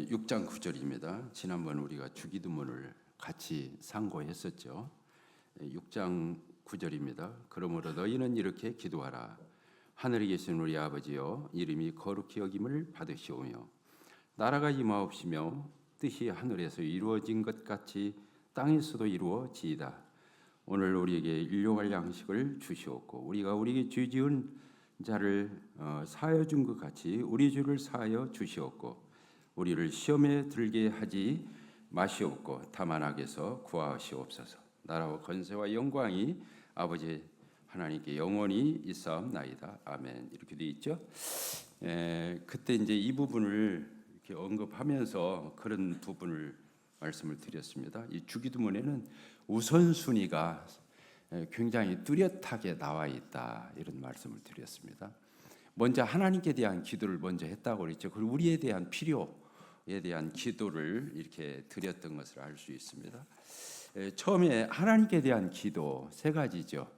6장 9절입니다. 지난번 우리가 주기도문을 같이 상고했었죠. 6장 9절입니다. 그러므로 너희는 이렇게 기도하라. 하늘에 계신 우리 아버지여, 이름이 거룩히 여김을 받으시오며 나라가 임하옵시며 뜻이 하늘에서 이루어진 것 같이 땅에서도 이루어지이다. 오늘 우리에게 일용할 양식을 주시옵고 우리가 우리에게 죄 지은 자를 사하여 준 것 같이 우리 죄를 사하여 주시옵고 우리를 시험에 들게 하지 마시옵고 다만 악에서 구하시옵소서. 나라와 권세와 영광이 아버지 하나님께 영원히 있사옵나이다. 아멘. 이렇게 돼 있죠. 그때 이제 이 부분을 이렇게 언급하면서 그런 부분을 말씀을 드렸습니다. 이 주기도문에는 우선순위가 굉장히 뚜렷하게 나와 있다, 이런 말씀을 드렸습니다. 먼저 하나님께 대한 기도를 먼저 했다고 그랬죠. 그리고 우리에 대한 필요에 대한 기도를 이렇게 드렸던 것을 알 수 있습니다. 처음에 하나님께 대한 기도 세 가지죠.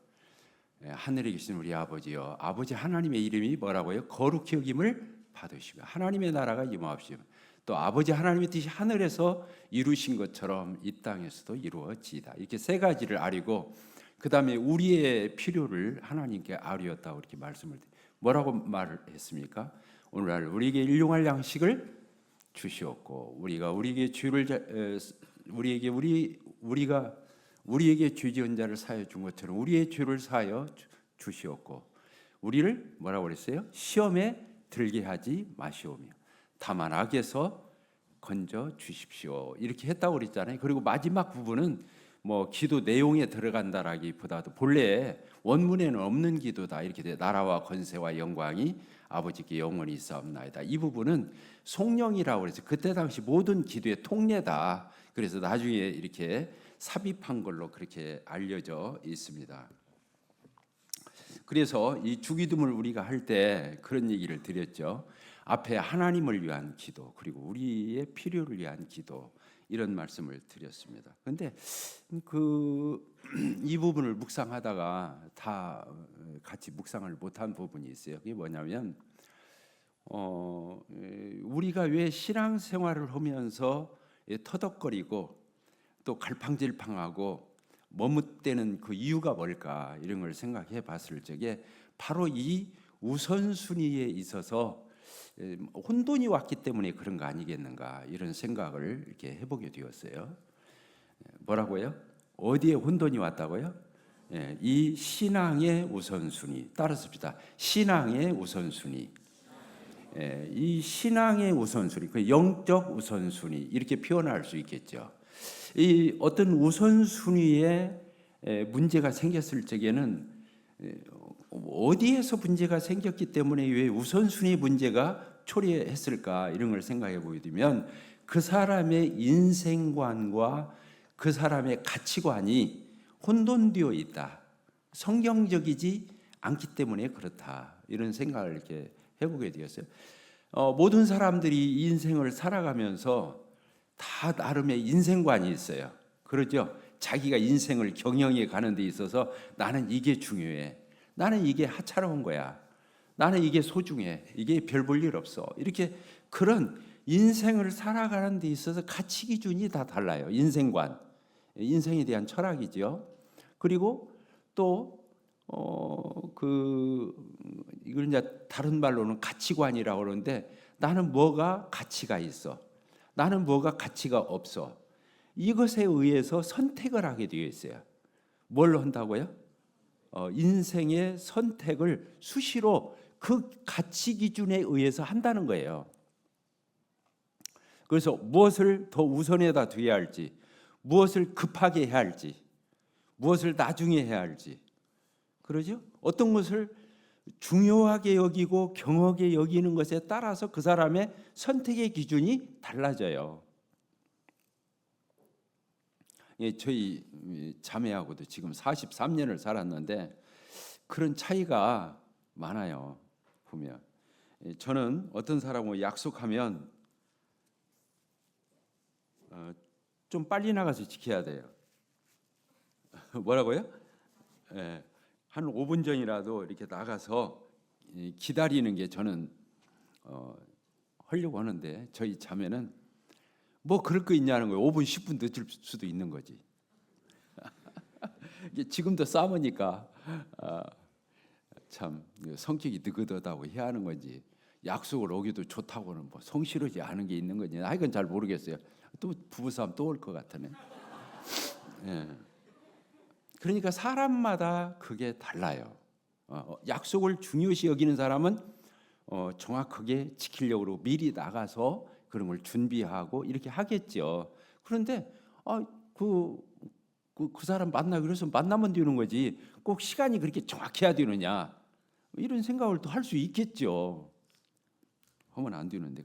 하늘에 계신 우리 아버지여, 아버지 하나님의 이름이 뭐라고요? 거룩히 여김을 받으시며 하나님의 나라가 임하옵시며 또 아버지 하나님의 뜻이 하늘에서 이루신 것처럼 이 땅에서도 이루어지이다. 이렇게 세 가지를 아리고 그 다음에 우리의 필요를 하나님께 아뢰었다고 이렇게 말씀을 뭐라고 말을 했습니까? 오늘날 우리에게 일용할 양식을 주시옵고 우리가 우리에게 죄를 우리에게 죄 지은 자를 사하여 준 것처럼 우리의 죄를 사하여 주시옵고 우리를 뭐라고 그랬어요? 시험에 들게 하지 마시오며 다만 악에서 건져 주십시오. 이렇게 했다고 그랬잖아요. 그리고 마지막 부분은 뭐 기도 내용에 들어간다라기보다도 본래 원문에는 없는 기도다. 이렇게 돼. 나라와 권세와 영광이 아버지께 영원히 있사옵나이다. 이 부분은 송영이라고 그래서 그때 당시 모든 기도의 통례다. 그래서 나중에 이렇게 삽입한 걸로 그렇게 알려져 있습니다. 그래서 이 주기도문을 우리가 할 때 그런 얘기를 드렸죠. 앞에 하나님을 위한 기도, 그리고 우리의 필요를 위한 기도, 이런 말씀을 드렸습니다. 그런데 이 부분을 묵상하다가 다 같이 묵상을 못한 부분이 있어요. 그게 뭐냐면 우리가 왜 신앙생활을 하면서 터덕거리고 또 갈팡질팡하고 머뭇대는 그 이유가 뭘까, 이런 걸 생각해 봤을 적에 바로 이 우선순위에 있어서 혼돈이 왔기 때문에 그런 거 아니겠는가, 이런 생각을 이렇게 해보게 되었어요. 뭐라고요? 어디에 혼돈이 왔다고요? 이 신앙의 우선순위 따라섭시다. 신앙의 우선순위. 이 신앙의 우선순위, 그 영적 우선순위, 이렇게 표현할 수 있겠죠. 이 어떤 우선순위에 문제가 생겼을 적에는 어디에서 문제가 생겼기 때문에 왜 우선순위 문제가 초래했을까, 이런 걸 생각해 보게 되면 그 사람의 인생관과 그 사람의 가치관이 혼돈되어 있다, 성경적이지 않기 때문에 그렇다, 이런 생각을 이렇게 해보게 되었어요. 모든 사람들이 인생을 살아가면서 다 나름의 인생관이 있어요. 그러죠? 자기가 인생을 경영해 가는 데 있어서 나는 이게 중요해, 나는 이게 하찮은 거야, 나는 이게 소중해, 이게 별 볼 일 없어, 이렇게 그런 인생을 살아가는 데 있어서 가치 기준이 다 달라요. 인생관, 인생에 대한 철학이죠. 그리고 또 이걸 이제 다른 말로는 가치관이라고 그러는데, 나는 뭐가 가치가 있어, 나는 뭐가 가치가 없어, 이것에 의해서 선택을 하게 되어 있어요. 뭘 한다고요? 인생의 선택을 수시로 그 가치 기준에 의해서 한다는 거예요. 그래서 무엇을 더 우선에다 두어야 할지, 무엇을 급하게 해야 할지, 무엇을 나중에 해야 할지, 그러죠? 어떤 것을 중요하게 여기고 경하게 여기는 것에 따라서 그 사람의 선택의 기준이 달라져요. 저희 자매하고도 지금 43년을 살았는데 그런 차이가 많아요. 보면 저는 어떤 사람하고 약속하면 좀 빨리 나가서 지켜야 돼요. 뭐라고요? 한 5분 전이라도 이렇게 나가서 기다리는 게 저는 하려고 하는데, 저희 자매는 뭐 그럴 거 있냐는 거예요. 5분 10분 늦을 수도 있는 거지. 지금도 싸우니까 참 성격이 느긋하다고 해야 하는 건지 약속을 오기도 좋다고는 뭐 성실하지 않은 게 있는 건지 이건 잘 모르겠어요. 또 부부싸움 또 올 것 같으네. 예. 그러니까 사람마다 그게 달라요. 약속을 중요시 여기는 사람은 정확하게 지키려고 미리 나가서 그런 걸 준비하고 이렇게 하겠죠. 그런데 그 사람 만나기로 해서 만나면 되는 거지 꼭 시간이 그렇게 정확해야 되느냐 이런 생각을 또 할 수 있겠죠. 하면 안 되는데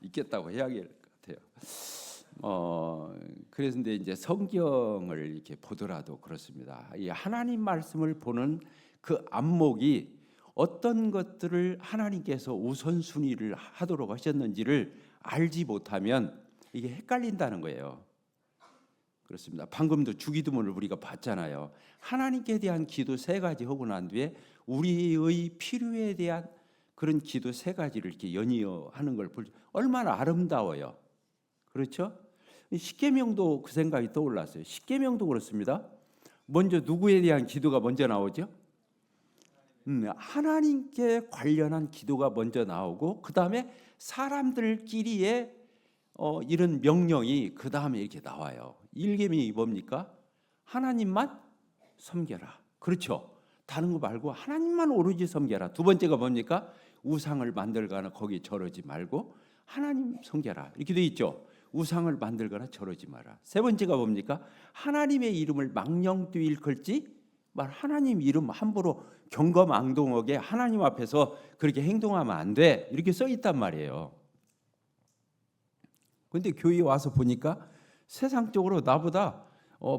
있겠다고 해야 할 것 같아요. 그래서 이제 성경을 이렇게 보더라도 그렇습니다. 이 하나님 말씀을 보는 그 안목이 어떤 것들을 하나님께서 우선순위를 하도록 하셨는지를 알지 못하면 이게 헷갈린다는 거예요. 그렇습니다. 방금도 주기도문을 우리가 봤잖아요. 하나님께 대한 기도 3가지 하고 난 뒤에 우리의 필요에 대한 그런 기도 3가지를 이렇게 연이어 하는 걸 볼 얼마나 아름다워요. 그렇죠? 십계명도 그 생각이 떠올랐어요. 십계명도 그렇습니다. 먼저 누구에 대한 기도가 먼저 나오죠? 하나님께 관련한 기도가 먼저 나오고 그 다음에 사람들끼리의 이런 명령이 그 다음에 이렇게 나와요. 1계명이 뭡니까? 하나님만 섬겨라. 그렇죠? 다른 거 말고 하나님만 오로지 섬겨라. 2번째가 뭡니까? 우상을 만들거나 거기 절하지 말고 하나님 섬겨라. 이렇게 돼 있죠. 우상을 만들거나 절하지 마라. 3번째가 뭡니까? 하나님의 이름을 망령되이 일컬지 말. 하나님 이름 함부로 경거망동하게 하나님 앞에서 그렇게 행동하면 안 돼. 이렇게 써 있단 말이에요. 그런데 교회에 와서 보니까 세상적으로 나보다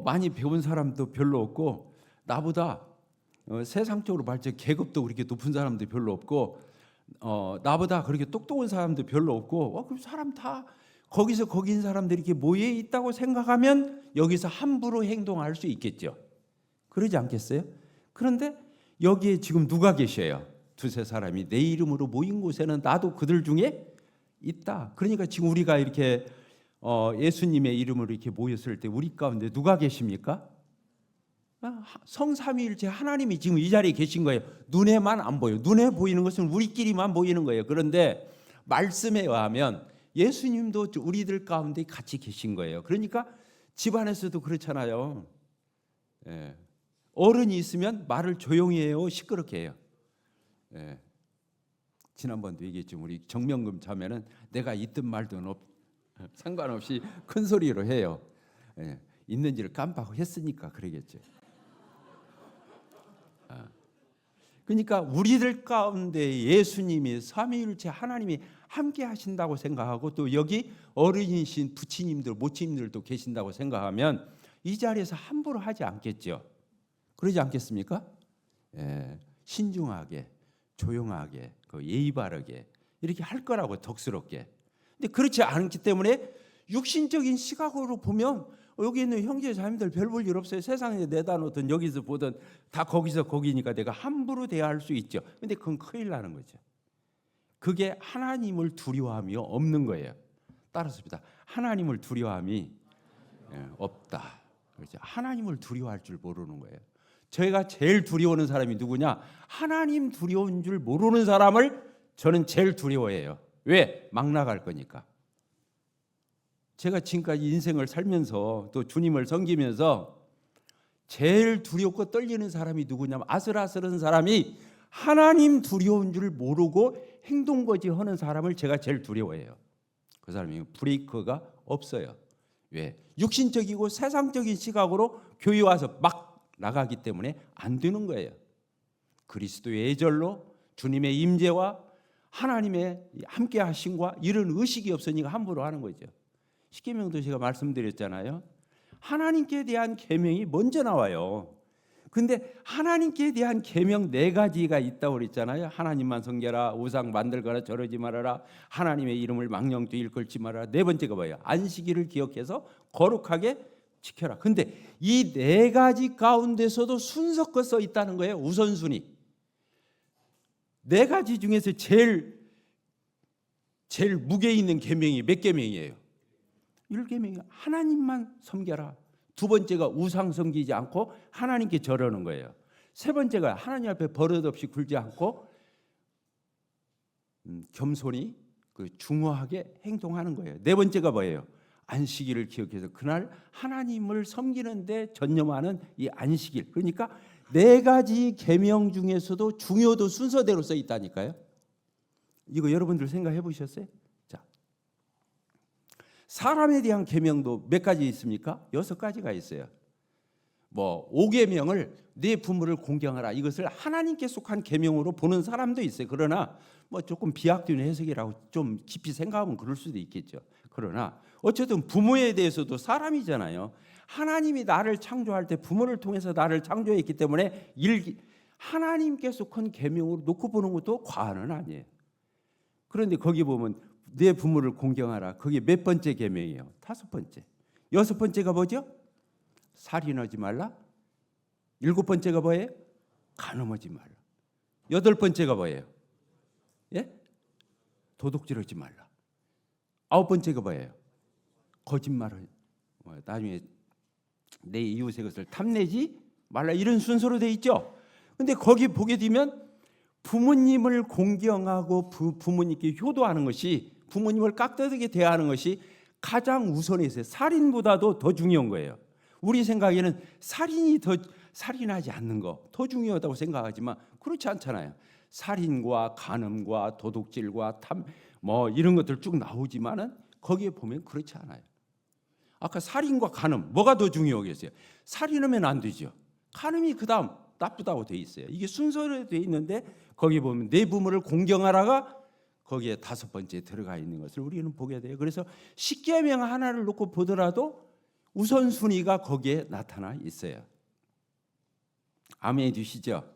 많이 배운 사람도 별로 없고 나보다 세상적으로 발전 계급도 그렇게 높은 사람도 별로 없고 나보다 그렇게 똑똑한 사람도 별로 없고 그 사람 다 거기서 거긴 사람들이 이렇게 모여 있다고 생각하면 여기서 함부로 행동할 수 있겠죠. 그러지 않겠어요? 그런데 여기에 지금 누가 계셔요? 2-3 사람이 내 이름으로 모인 곳에는 나도 그들 중에 있다. 그러니까 지금 우리가 이렇게 예수님의 이름으로 이렇게 모였을 때 우리 가운데 누가 계십니까? 성삼위일체 하나님이 지금 이 자리에 계신 거예요. 눈에만 안 보여요. 눈에 보이는 것은 우리끼리만 보이는 거예요. 그런데 말씀에 의하면 예수님도 우리들 가운데 같이 계신 거예요. 그러니까 집안에서도 그렇잖아요. 예. 어른이 있으면 말을 조용히 해요, 시끄럽게 해요. 예. 지난번도 얘기했죠. 우리 정명금 자매는 내가 있든 말든 상관없이 큰 소리로 해요. 예. 있는지를 깜빡 했으니까 그러겠죠. 그러니까 우리들 가운데 예수님이 삼위일체 하나님이 함께 하신다고 생각하고 또 여기 어른이신 부치님들 모치님들도 계신다고 생각하면 이 자리에서 함부로 하지 않겠죠. 그러지 않겠습니까? 예, 신중하게 조용하게 예의 바르게 이렇게 할 거라고 덕스럽게. 근데 그렇지 않기 때문에 육신적인 시각으로 보면 여기 있는 형제 자매들 별 볼 일 없어요. 세상에 내다 놓든 여기서 보든 다 거기서 거기니까 내가 함부로 대할 수 있죠. 근데 그건 큰일 나는 거죠. 그게 하나님을 두려워함이 없는 거예요. 따라서입니다. 하나님을 두려워함이 없다. 그렇죠. 하나님을 두려워할 줄 모르는 거예요. 저희가 제일 두려워하는 사람이 누구냐? 하나님 두려운 줄 모르는 사람을 저는 제일 두려워해요. 왜? 막 나갈 거니까. 제가 지금까지 인생을 살면서 또 주님을 섬기면서 제일 두렵고 떨리는 사람이 누구냐면 아슬아슬한 사람이 하나님 두려운 줄 모르고 행동거지 하는 사람을 제가 제일 두려워해요. 그 사람이 브레이크가 없어요. 왜? 육신적이고 세상적인 시각으로 교회 와서 막 나가기 때문에 안 되는 거예요. 그리스도의 예절로 주님의 임재와 하나님의 함께 하심과 이런 의식이 없으니까 함부로 하는 거죠. 십계명도 제가 말씀드렸잖아요. 하나님께 대한 계명이 먼저 나와요. 근데 하나님께 대한 계명 4가지가 있다고 그랬잖아요. 하나님만 섬겨라, 우상 만들거나 저러지 말아라, 하나님의 이름을 망령되이 일컬지 말아라. 4번째가 뭐예요? 안식일을 기억해서 거룩하게 지켜라. 근데 이 4가지 가운데서도 순서껏 써 있다는 거예요. 우선순위. 4가지 중에서 제일 제일 무게 있는 계명이 몇 계명이에요? 1계명이에요. 하나님만 섬겨라. 두 번째가 우상 섬기지 않고 하나님께 절하는 거예요. 세 번째가 하나님 앞에 버릇없이 굴지 않고 겸손히 중후하게 행동하는 거예요. 네 번째가 뭐예요? 안식일을 기억해서 그날 하나님을 섬기는데 전념하는 이 안식일. 그러니까 네 가지 계명 중에서도 중요도 순서대로 써 있다니까요. 이거 여러분들 생각해 보셨어요? 자, 사람에 대한 계명도 몇 가지 있습니까? 6가지가 있어요. 5계명을 네 부모를 공경하라, 이것을 하나님께 속한 계명으로 보는 사람도 있어요. 그러나 조금 비약적인 해석이라고 좀 깊이 생각하면 그럴 수도 있겠죠. 그러나 어쨌든 부모에 대해서도 사람이잖아요. 하나님이 나를 창조할 때 부모를 통해서 나를 창조했기 때문에 하나님께 속한 계명으로 놓고 보는 것도 과언은 아니에요. 그런데 거기 보면 내 부모를 공경하라, 그게 몇 번째 계명이에요? 5번째. 6번째가 뭐죠? 살인하지 말라. 7번째가 뭐예요? 간음하지 말라. 8번째가 뭐예요? 예? 도둑질하지 말라. 9번째가 뭐예요? 거짓말을, 나중에 내 이웃의 것을 탐내지 말라, 이런 순서로 돼 있죠. 근데 거기 보게 되면 부모님을 공경하고 부모님께 효도하는 것이, 부모님을 깍듯하게 대하는 것이 가장 우선이었어요. 살인보다도 더 중요한 거예요. 우리 생각에는 살인하지 않는 거 더 중요하다고 생각하지만 그렇지 않잖아요. 살인과 간음과 도둑질과 이런 것들 쭉 나오지만은 거기에 보면 그렇지 않아요. 아까 살인과 간음 뭐가 더 중요하겠어요? 살인하면 안 되죠. 간음이 그다음 나쁘다고 돼 있어요. 이게 순서로 돼 있는데 거기 보면 내 부모를 공경하라가 거기에 5번째 들어가 있는 것을 우리는 보게 돼요. 그래서 십계명 하나를 놓고 보더라도 우선순위가 거기에 나타나 있어요. 아멘 주시죠?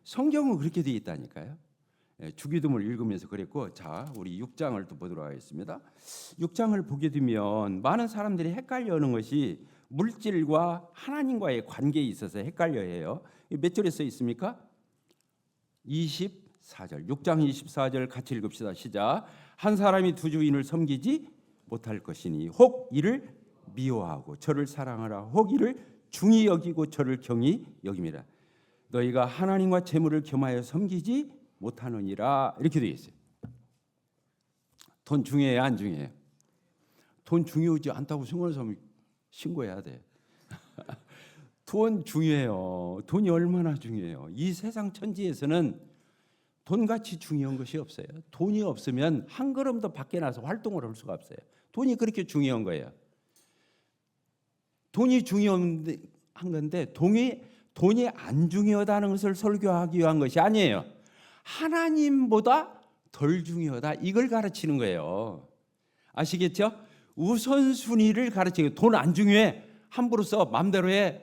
성경은 그렇게 되어 있다니까요. 주기도문을 읽으면서 그랬고, 자, 우리 6장을 또 보도록 하겠습니다. 6장을 보게 되면 많은 사람들이 헷갈려하는 것이 물질과 하나님과의 관계에 있어서 헷갈려해요. 몇 절에 써 있습니까? 24절. 6장 24절 같이 읽읍시다. 시작. 한 사람이 두 주인을 섬기지 못할 것이니 혹 이를 미워하고 저를 사랑하라, 혹 이를 중히 여기고 저를 경히 여김이라. 너희가 하나님과 재물을 겸하여 섬기지 못하느니라. 이렇게 되어 있어요. 돈 중요해요, 안 중요해요? 돈 중요하지 않다고 생각하는 사람이 신고해야 돼. 돈 중요해요. 돈이 얼마나 중요해요. 이 세상 천지에서는 돈같이 중요한 것이 없어요. 돈이 없으면 한 걸음도 밖에 나서 활동을 할 수가 없어요. 돈이 그렇게 중요한 거예요. 돈이 중요한 건데 돈이 안 중요하다는 것을 설교하기 위한 것이 아니에요. 하나님보다 덜 중요하다, 이걸 가르치는 거예요. 아시겠죠? 우선순위를 가르치는 거예요. 돈 안 중요해, 함부로 써, 마음대로 해,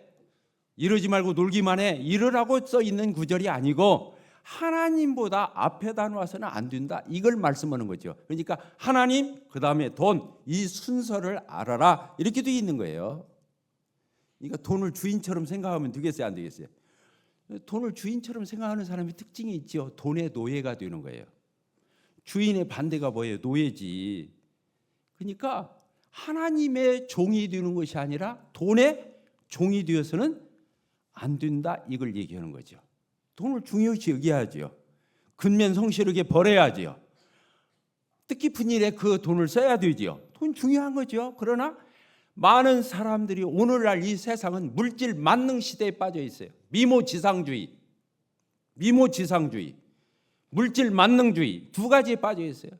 이러지 말고 놀기만 해, 이러라고 써 있는 구절이 아니고 하나님보다 앞에다 놔서는 안 된다, 이걸 말씀하는 거죠. 그러니까 하나님, 그 다음에 돈, 이 순서를 알아라, 이렇게 되어 있는 거예요. 그러니까 돈을 주인처럼 생각하면 되겠어요, 안 되겠어요? 돈을 주인처럼 생각하는 사람의 특징이 있죠. 돈의 노예가 되는 거예요. 주인의 반대가 뭐예요? 노예지. 그러니까 하나님의 종이 되는 것이 아니라 돈의 종이 되어서는 안 된다, 이걸 얘기하는 거죠. 돈을 중요시 여겨야죠. 근면성실하게 벌어야죠. 뜻깊은 일에 그 돈을 써야 되죠. 돈 중요한 거죠. 그러나 많은 사람들이 오늘날 이 세상은 물질 만능 시대에 빠져 있어요. 미모지상주의, 물질 만능주의, 두 가지에 빠져 있어요.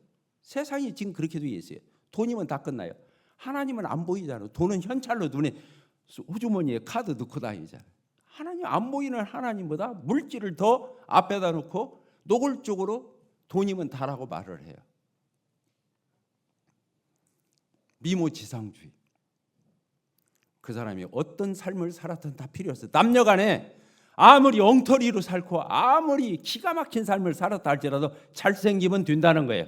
세상이 지금 그렇게 되어 있어요. 돈이면 다 끝나요. 하나님은 안 보이잖아요. 돈은 현찰로 눈에 호주머니에 카드 넣고 다니잖아요. 하나님 안 보이는 하나님보다 물질을 더 앞에다 놓고 노골적으로 돈이면 다라고 말을 해요. 미모지상주의. 그 사람이 어떤 삶을 살았든 다 필요 없어요. 남녀간에 아무리 엉터리로 살고 아무리 기가 막힌 삶을 살았다 할지라도 잘생기면 된다는 거예요.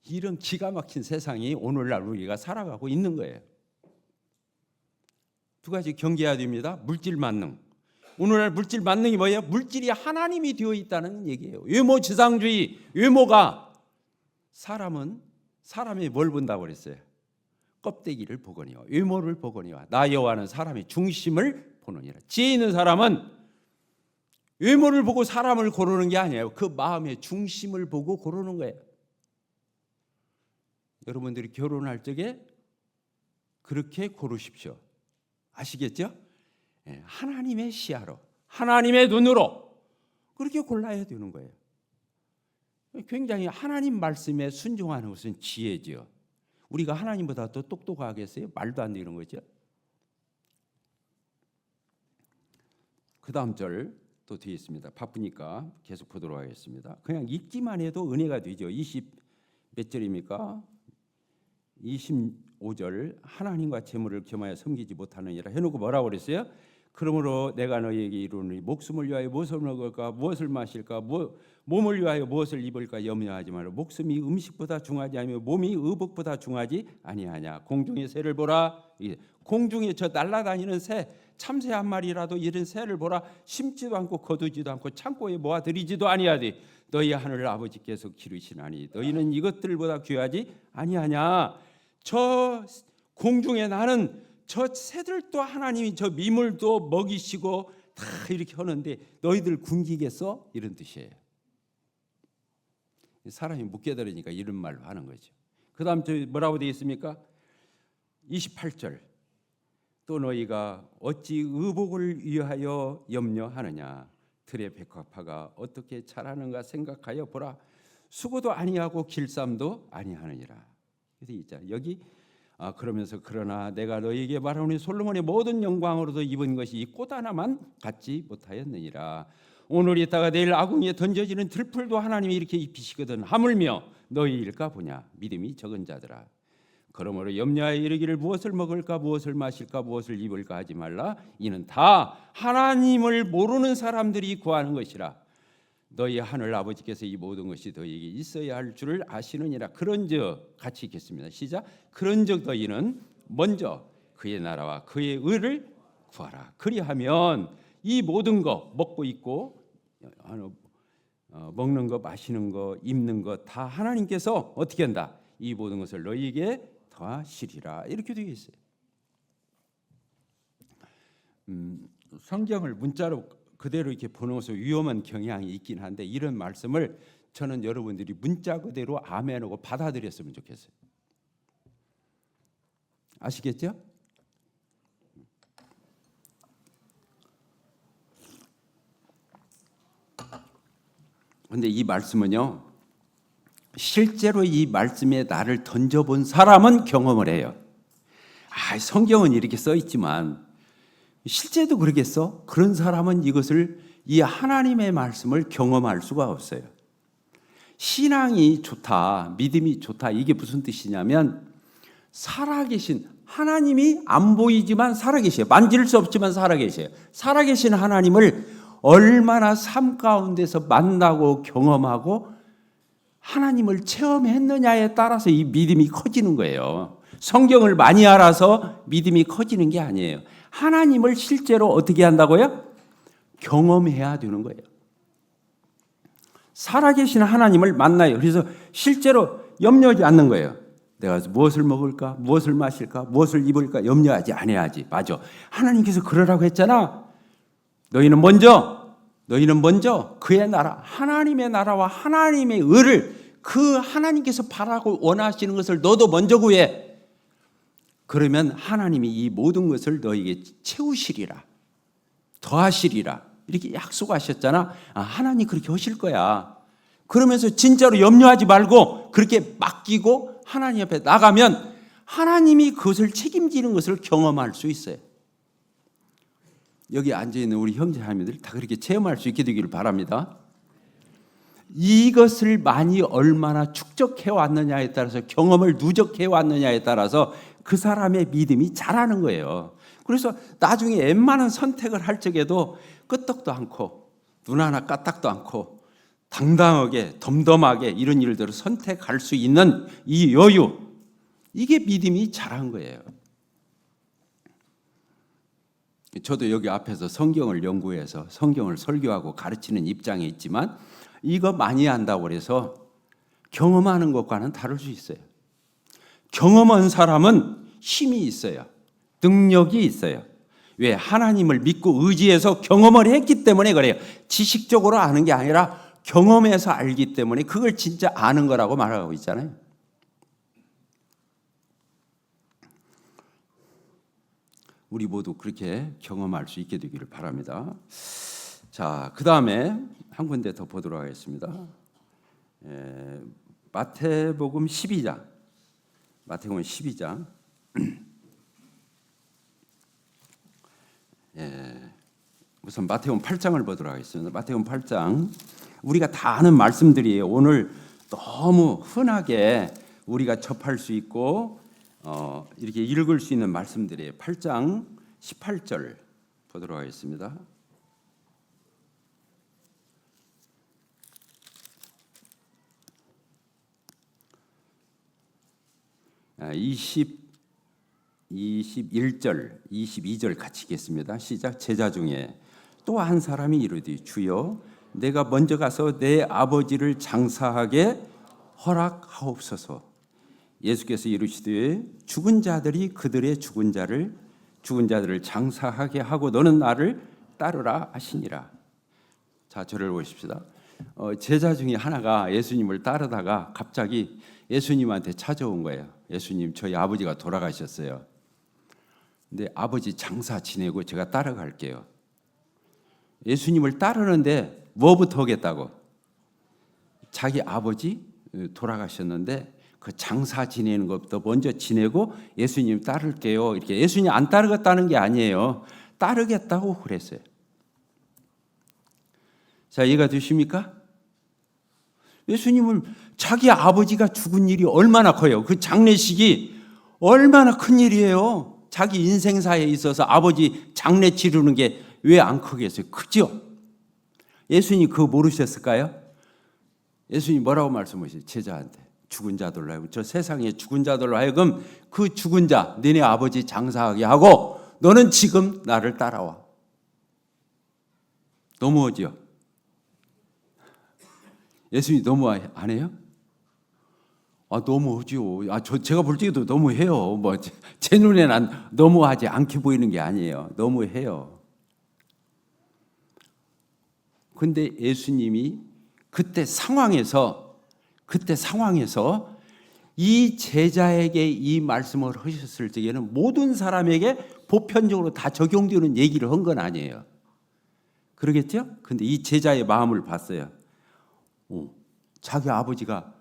이런 기가 막힌 세상이 오늘날 우리가 살아가고 있는 거예요. 두 가지 경계해야 됩니다. 물질 만능. 오늘날 물질 만능이 뭐예요? 물질이 하나님이 되어 있다는 얘기예요. 외모지상주의, 외모가, 사람은 사람이 뭘 본다고 그랬어요? 껍데기를 보거니와 외모를 보거니와 나 여호와는 사람의 중심을 보느니라. 지혜 있는 사람은 외모를 보고 사람을 고르는 게 아니에요. 그 마음의 중심을 보고 고르는 거예요. 여러분들이 결혼할 적에 그렇게 고르십시오. 아시겠죠? 하나님의 시야로, 하나님의 눈으로 그렇게 골라야 되는 거예요. 굉장히 하나님 말씀에 순종하는 것은 지혜지요. 우리가 하나님보다 더 똑똑하겠어요? 말도 안 되는 거죠. 그 다음 절 또 뒤에 있습니다. 바쁘니까 계속 보도록 하겠습니다. 그냥 읽기만 해도 은혜가 되죠. 20 몇 절입니까? 25절 하나님과 재물을 겸하여 섬기지 못하느니라 해놓고 뭐라고 그랬어요? 그러므로 내가 너희에게 이르노니 목숨을 위하여 무엇을 먹을까 무엇을 마실까 몸을 위하여 무엇을 입을까 염려하지 말라. 목숨이 음식보다 중하지 아니며 몸이 의복보다 중하지 아니하냐. 공중의 새를 보라. 공중에 저 날아다니는 새 참새 한 마리라도 이런 새를 보라. 심지도 않고 거두지도 않고 창고에 모아들이지도 아니하되 너희 하늘 아버지께서 기르시나니 너희는 이것들보다 귀하지 아니하냐. 저 공중에 나는 저 새들도 하나님이 저 미물도 먹이시고 다 이렇게 하는데 너희들 굶기겠어? 이런 뜻이에요. 사람이 못 깨달으니까 이런 말로 하는 거죠. 그 다음 저 뭐라고 되어 있습니까? 28절 또 너희가 어찌 의복을 위하여 염려하느냐. 들의 백합화가 어떻게 자라는가 생각하여 보라. 수고도 아니하고 길쌈도 아니하느니라. 그래서 있잖아요. 여기 그러면서 그러나 내가 너희에게 말하노니 솔로몬의 모든 영광으로도 입은 것이 이 꽃 하나만 갖지 못하였느니라. 오늘 있다가 내일 아궁이에 던져지는 들풀도 하나님이 이렇게 입히시거든. 하물며 너희일까 보냐. 믿음이 적은 자들아. 그러므로 염려하여 이르기를 무엇을 먹을까 무엇을 마실까 무엇을 입을까 하지 말라. 이는 다 하나님을 모르는 사람들이 구하는 것이라. 너희 하늘 아버지께서 이 모든 것이 너희에게 있어야 할 줄을 아시느니라. 그런즉 같이 읽겠습니다. 시작. 그런즉 너희는 먼저 그의 나라와 그의 의를 구하라. 그리하면 이 모든 거 먹고 있고 먹는 거 마시는 거 입는 거 다 하나님께서 어떻게 한다. 이 모든 것을 너희에게 더하시리라. 이렇게 되어 있어요. 성경을 문자로 그대로 이렇게 보는 것은 위험한 경향이 있긴 한데 이런 말씀을 저는 여러분들이 문자 그대로 아멘하고 받아들였으면 좋겠어요. 아시겠죠? 근데 이 말씀은요, 실제로 이 말씀에 나를 던져본 사람은 경험을 해요. 성경은 이렇게 써 있지만 실제도 그러겠어? 그런 사람은 이것을 이 하나님의 말씀을 경험할 수가 없어요. 신앙이 좋다, 믿음이 좋다, 이게 무슨 뜻이냐면 살아계신 하나님이 안 보이지만 살아계셔요. 만질 수 없지만 살아계셔요. 살아계신 하나님을 얼마나 삶 가운데서 만나고 경험하고 하나님을 체험했느냐에 따라서 이 믿음이 커지는 거예요. 성경을 많이 알아서 믿음이 커지는 게 아니에요. 하나님을 실제로 어떻게 한다고요? 경험해야 되는 거예요. 살아계신 하나님을 만나요. 그래서 실제로 염려하지 않는 거예요. 내가 무엇을 먹을까, 무엇을 마실까, 무엇을 입을까 염려하지 않아야지. 맞아. 하나님께서 그러라고 했잖아. 너희는 먼저 그의 나라, 하나님의 나라와 하나님의 의를 그 하나님께서 바라고 원하시는 것을 너도 먼저 구해. 그러면 하나님이 이 모든 것을 너에게 채우시리라, 더하시리라 이렇게 약속하셨잖아. 하나님 그렇게 하실 거야. 그러면서 진짜로 염려하지 말고 그렇게 맡기고 하나님 앞에 나가면 하나님이 그것을 책임지는 것을 경험할 수 있어요. 여기 앉아있는 우리 형제자매들 다 그렇게 체험할 수 있게 되기를 바랍니다. 이것을 많이 얼마나 축적해 왔느냐에 따라서 경험을 누적해 왔느냐에 따라서 그 사람의 믿음이 자라는 거예요. 그래서 나중에 웬만한 선택을 할 적에도 끄떡도 않고 눈 하나 까딱도 않고 당당하게 덤덤하게 이런 일들을 선택할 수 있는 이 여유, 이게 믿음이 자란 거예요. 저도 여기 앞에서 성경을 연구해서 성경을 설교하고 가르치는 입장에 있지만 이거 많이 한다고 해서 경험하는 것과는 다를 수 있어요. 경험한 사람은 힘이 있어요. 능력이 있어요. 왜? 하나님을 믿고 의지해서 경험을 했기 때문에 그래요. 지식적으로 아는 게 아니라 경험해서 알기 때문에 그걸 진짜 아는 거라고 말하고 있잖아요. 우리 모두 그렇게 경험할 수 있게 되기를 바랍니다. 자, 그 다음에 한 군데 더 보도록 하겠습니다. 마태복음 12장. 마태복음 12장. 우선 마태복음 8장을 보도록 하겠습니다. 마태복음 8장. 우리가 다 아는 말씀들이에요. 오늘 너무 흔하게 우리가 접할 수 있고 이렇게 읽을 수 있는 말씀들이에요. 8장 18절 보도록 하겠습니다. 21절, 22절 같이 읽겠습니다. 시작. 제자 중에 또 한 사람이 이르되 주여 내가 먼저 가서 내 아버지를 장사하게 허락하옵소서. 예수께서 이르시되 죽은 자들이 그들의 죽은 자들을 장사하게 하고 너는 나를 따르라 하시니라. 자, 저를 보십시다. 제자 중에 하나가 예수님을 따르다가 갑자기 예수님한테 찾아온 거예요. 예수님, 저희 아버지가 돌아가셨어요. 근데 아버지 장사 지내고 제가 따라갈게요. 예수님을 따르는데 뭐부터 하겠다고? 자기 아버지 돌아가셨는데 그 장사 지내는 것부터 먼저 지내고 예수님 따를게요. 이렇게 예수님 안 따르겠다는 게 아니에요. 따르겠다고 그랬어요. 자, 이해가 되십니까? 예수님을 자기 아버지가 죽은 일이 얼마나 커요. 그 장례식이 얼마나 큰 일이에요. 자기 인생사에 있어서 아버지 장례 치르는 게 왜 안 크겠어요? 크죠? 예수님 그거 모르셨을까요? 예수님 뭐라고 말씀하셨어요? 제자한테 죽은 자들로 하여금 저 세상에 죽은 자들로 하여금 그 죽은 자 너네 아버지 장사하게 하고 너는 지금 나를 따라와. 너무하죠? 예수님 너무 안 해요? 너무하죠. 제가 볼 때도 너무해요. 뭐 제 눈에는 너무하지 않게 보이는 게 아니에요. 너무해요. 근데 예수님이 그때 상황에서 이 제자에게 이 말씀을 하셨을 때에는 모든 사람에게 보편적으로 다 적용되는 얘기를 한 건 아니에요. 그러겠죠? 근데 이 제자의 마음을 봤어요. 자기 아버지가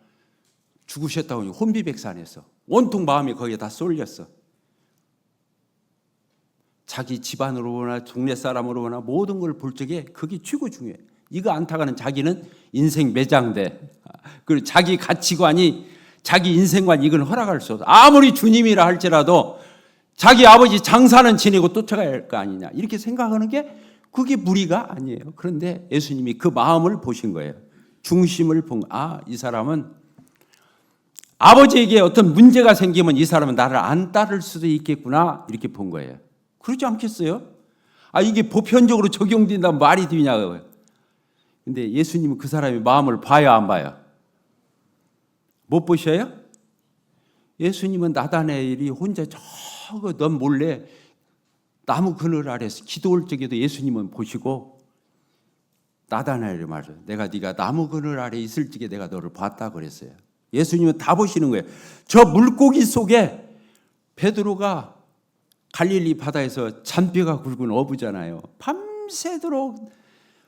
죽으셨다고 하니 혼비백산해서 온통 마음이 거기에 다 쏠렸어. 자기 집안으로 보나 동네 사람으로 보나 모든 걸 볼 적에 그게 최고 중요해. 이거 안타가는 자기는 인생 매장돼. 그리고 자기 가치관이 자기 인생관 이건 허락할 수 없어. 아무리 주님이라 할지라도 자기 아버지 장사는 지내고 쫓아가야 할 거 아니냐 이렇게 생각하는 게 그게 무리가 아니에요. 그런데 예수님이 그 마음을 보신 거예요. 중심을 본 이 사람은 아버지에게 어떤 문제가 생기면 이 사람은 나를 안 따를 수도 있겠구나 이렇게 본 거예요. 그러지 않겠어요? 이게 보편적으로 적용된다면 말이 되냐고요. 근데 예수님은 그 사람의 마음을 봐야 안 봐요? 못 보셔요? 예수님은 나다나엘이 혼자 저거 넌 몰래 나무 그늘 아래서 기도할 적에도 예수님은 보시고 나다나엘이 말해요. 네가 나무 그늘 아래 있을 적에 내가 너를 봤다 그랬어요. 예수님은 다 보시는 거예요. 저 물고기 속에 베드로가 갈릴리 바다에서 잔뼈가 굵은 어부잖아요. 밤새도록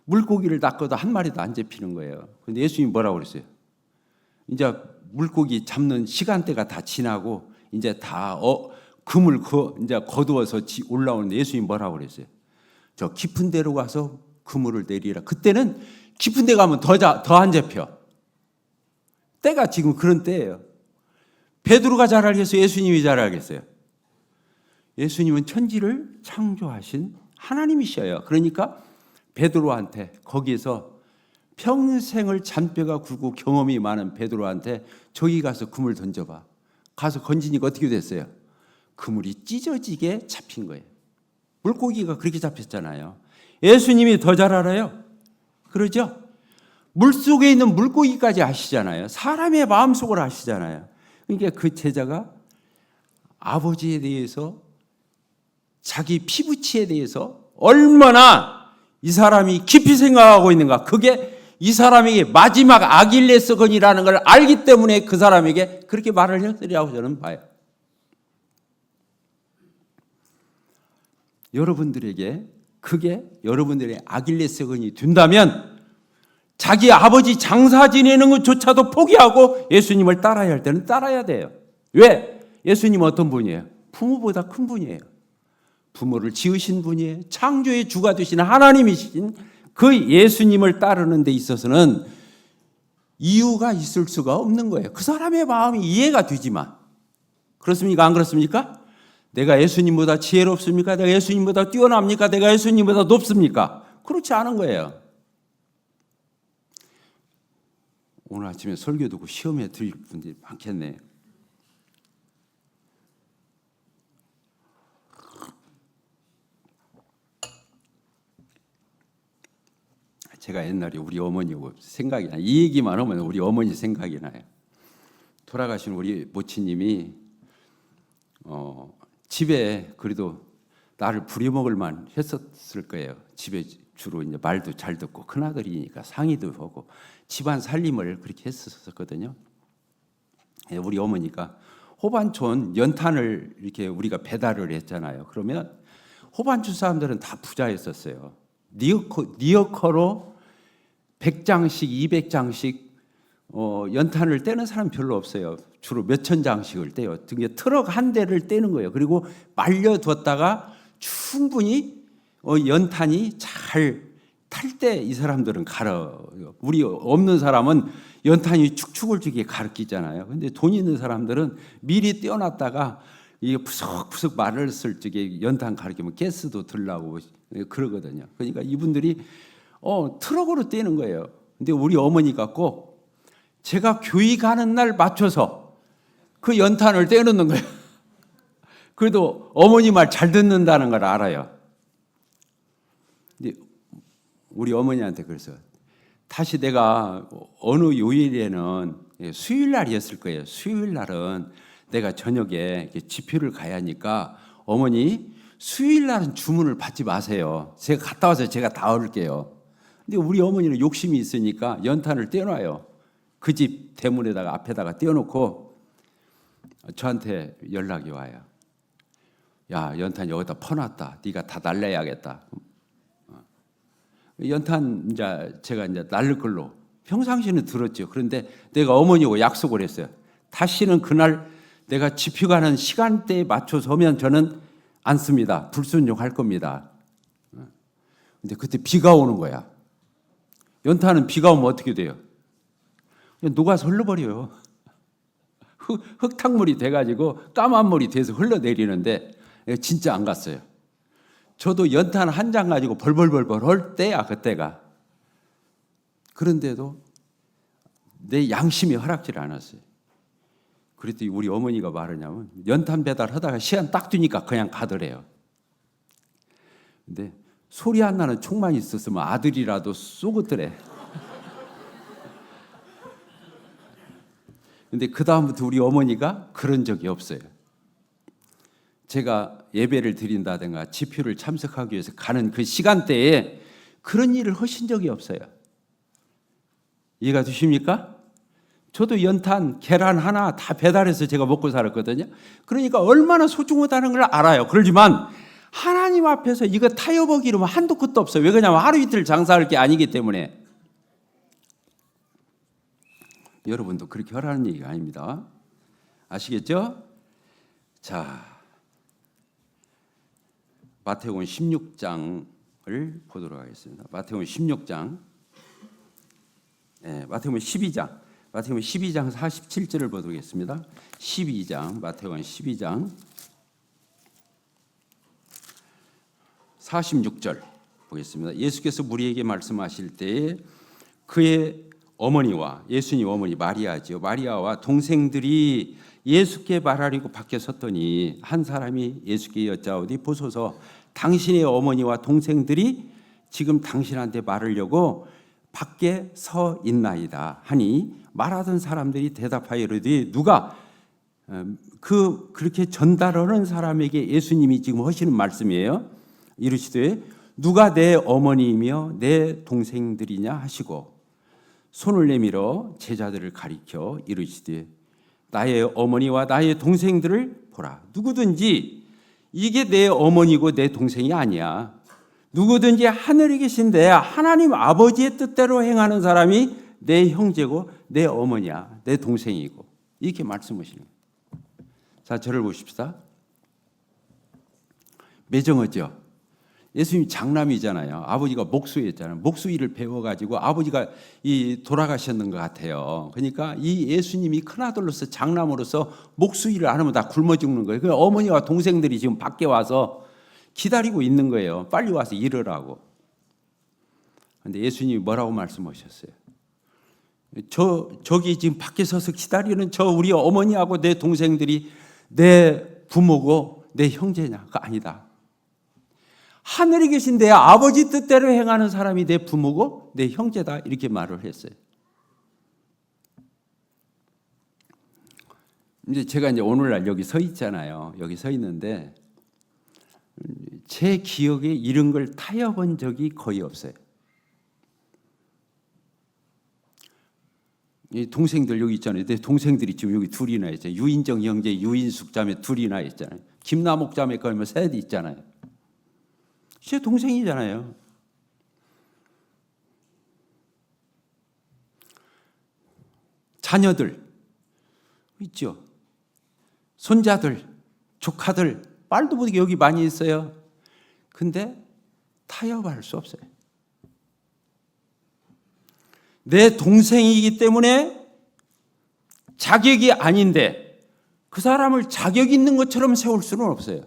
물고기를 낚아도 한 마리도 안 잡히는 거예요. 근데 예수님이 뭐라고 그랬어요? 이제 물고기 잡는 시간대가 다 지나고 이제 다 금을 이제 거두어서 올라오는데 예수님이 뭐라고 그랬어요? 저 깊은 데로 가서 그물을 내리라. 그때는 깊은 데 가면 더 안 잡혀. 때가 지금 그런 때예요. 베드로가 잘 알겠어요? 예수님이 잘 알겠어요? 예수님은 천지를 창조하신 하나님이셔요. 그러니까 베드로한테 거기에서 평생을 잔뼈가 굵고 경험이 많은 베드로한테 저기 가서 그물 던져봐. 가서 건지니까 어떻게 됐어요? 그물이 찢어지게 잡힌 거예요. 물고기가 그렇게 잡혔잖아요. 예수님이 더 잘 알아요. 그러죠? 물속에 있는 물고기까지 아시잖아요. 사람의 마음속을 아시잖아요. 그러니까 그 제자가 아버지에 대해서, 자기 피부치에 대해서 얼마나 이 사람이 깊이 생각하고 있는가. 그게 이 사람에게 마지막 아킬레스건이라는 걸 알기 때문에 그 사람에게 그렇게 말을 했으리라고 저는 봐요. 여러분들에게 그게 여러분들의 아킬레스건이 된다면 자기 아버지 장사 지내는 것조차도 포기하고 예수님을 따라야 할 때는 따라야 돼요. 왜? 예수님은 어떤 분이에요? 부모보다 큰 분이에요. 부모를 지으신 분이에요. 창조의 주가 되신 하나님이신 그 예수님을 따르는 데 있어서는 이유가 있을 수가 없는 거예요. 그 사람의 마음이 이해가 되지만. 그렇습니까? 안 그렇습니까? 내가 예수님보다 지혜롭습니까? 내가 예수님보다 뛰어납니까? 내가 예수님보다 높습니까? 그렇지 않은 거예요. 오늘 아침에 설교 듣고 시험에 들릴 분들이 많겠네요. 제가 옛날에 우리 어머니고 생각이 나요. 이 얘기만 하면 우리 어머니 생각이 나요. 돌아가신 우리 모친님이 집에 그래도 나를 부려먹을 만 했었을 거예요. 집에 주로 이제 말도 잘 듣고 큰아들이니까 상의도 하고 집안 살림을 그렇게 했었거든요. 우리 어머니가 호반촌 연탄을 이렇게 우리가 배달을 했잖아요. 그러면 호반촌 사람들은 다 부자였었어요. 니어커로 100장씩 200장씩 연탄을 떼는 사람 별로 없어요. 주로 몇천 장씩을 떼요. 트럭 한 대를 떼는 거예요. 그리고 말려뒀다가 충분히 연탄이 잘 탈 때 이 사람들은 갈아요. 우리 없는 사람은 연탄이 축축을 주게 가르치잖아요. 근데 돈 있는 사람들은 미리 떼어놨다가 이게 푸석푸석 말았을 적에 연탄 가르치면 가스도 들라고 그러거든요. 그러니까 이분들이 트럭으로 떼는 거예요. 근데 우리 어머니가 꼭 제가 교회 가는 날 맞춰서 그 연탄을 떼어놓는 거예요. 그래도 어머니 말 잘 듣는다는 걸 알아요. 근데 우리 어머니한테 그래서 다시 내가 어느 요일에는 수요일 날이었을 거예요. 수요일 날은 내가 저녁에 집회를 가야 하니까 어머니 수요일 날은 주문을 받지 마세요. 제가 갔다 와서 제가 다 얻을게요. 근데 우리 어머니는 욕심이 있으니까 연탄을 떼어놔요. 그 집 대문에다가 앞에다가 떼어놓고 저한테 연락이 와요. 야, 연탄 여기다 퍼놨다. 네가 다 날려야겠다. 연탄 제가 날릴 걸로 평상시는 들었죠. 그런데 내가 어머니하고 약속을 했어요. 다시는 그날 내가 집회 가는 시간대에 맞춰서 오면 저는 안 씁니다. 불순종할 겁니다. 근데 그때 비가 오는 거야. 연탄은 비가 오면 어떻게 돼요? 녹아서 흘러버려요. 흙탕물이 돼가지고 까만 물이 돼서 흘러내리는데 진짜 안 갔어요. 저도 연탄 한 장 가지고 벌벌벌벌 할 때야 그때가. 그런데도 내 양심이 허락지를 않았어요. 그랬더니 우리 어머니가 말하냐면 연탄 배달하다가 시간 딱 되니까 그냥 가더래요. 근데 소리 안 나는 총만 있었으면 아들이라도 쏘겠더래. 근데 그 다음부터 우리 어머니가 그런 적이 없어요. 제가 예배를 드린다든가 집회를 참석하기 위해서 가는 그 시간대에 그런 일을 하신 적이 없어요. 이해가 되십니까? 저도 연탄, 계란 하나 다 배달해서 제가 먹고 살았거든요. 그러니까 얼마나 소중하다는 걸 알아요. 그러지만 하나님 앞에서 이거 타협하기로는 한도 끝도 없어요. 왜 그러냐면 하루 이틀 장사할 게 아니기 때문에. 여러분도 그렇게 하라는 얘기가 아닙니다. 아시겠죠? 자, 마태복음 16장을 보도록 하겠습니다. 마태복음 16장, 마태복음 12장, 마태복음 12장 47절을 보도록 하겠습니다. 12장, 마태복음 12장 46절 보겠습니다. 예수께서 무리에게 말씀하실 때에 그의 어머니와 예수님 어머니 마리아지요. 마리아와 동생들이 예수께 말하려고 밖에 섰더니 한 사람이 예수께 여짜오되 보소서 당신의 어머니와 동생들이 지금 당신한테 말하려고 밖에 서 있나이다 하니 말하던 사람들이 대답하여 이르되 누가 그렇게 전달하는 사람에게 예수님이 지금 하시는 말씀이에요. 이르시되 누가 내 어머니이며 내 동생들이냐 하시고 손을 내밀어 제자들을 가리켜 이르시되 나의 어머니와 나의 동생들을 보라. 누구든지 이게 내 어머니고 내 동생이 아니야. 누구든지 하늘에 계신데 하나님 아버지의 뜻대로 행하는 사람이 내 형제고 내 어머니야, 내 동생이고, 이렇게 말씀하시는 거예요. 자, 저를 보십시다. 매정하죠. 예수님 장남이잖아요. 아버지가 목수였잖아요. 목수 일을 배워가지고 아버지가 돌아가셨는 것 같아요. 그러니까 이 예수님이 큰아들로서 장남으로서 목수 일을 안 하면 다 굶어 죽는 거예요. 그 어머니와 동생들이 지금 밖에 와서 기다리고 있는 거예요. 빨리 와서 일하라고. 그런데 예수님이 뭐라고 말씀하셨어요? 저기 지금 밖에 서서 기다리는 저 우리 어머니하고 내 동생들이 내 부모고 내 형제냐? 그거 아니다. 하늘에 계신 내 아버지 뜻대로 행하는 사람이 내 부모고 내 형제다, 이렇게 말을 했어요. 이제 제가 오늘날 여기 서 있잖아요. 여기 서 있는데 제 기억에 이런 걸 타협한 적이 거의 없어요. 이 동생들 여기 있잖아요. 내 동생들이 지금 여기 둘이나 있잖아요. 유인정 형제, 유인숙 자매 둘이나 있잖아요. 김남옥 자매 거면 셋 있잖아요. 제 동생이잖아요. 자녀들 있죠. 손자들, 조카들, 말도 못하게 여기 많이 있어요. 근데 타협할 수 없어요. 내 동생이기 때문에 자격이 아닌데 그 사람을 자격 있는 것처럼 세울 수는 없어요.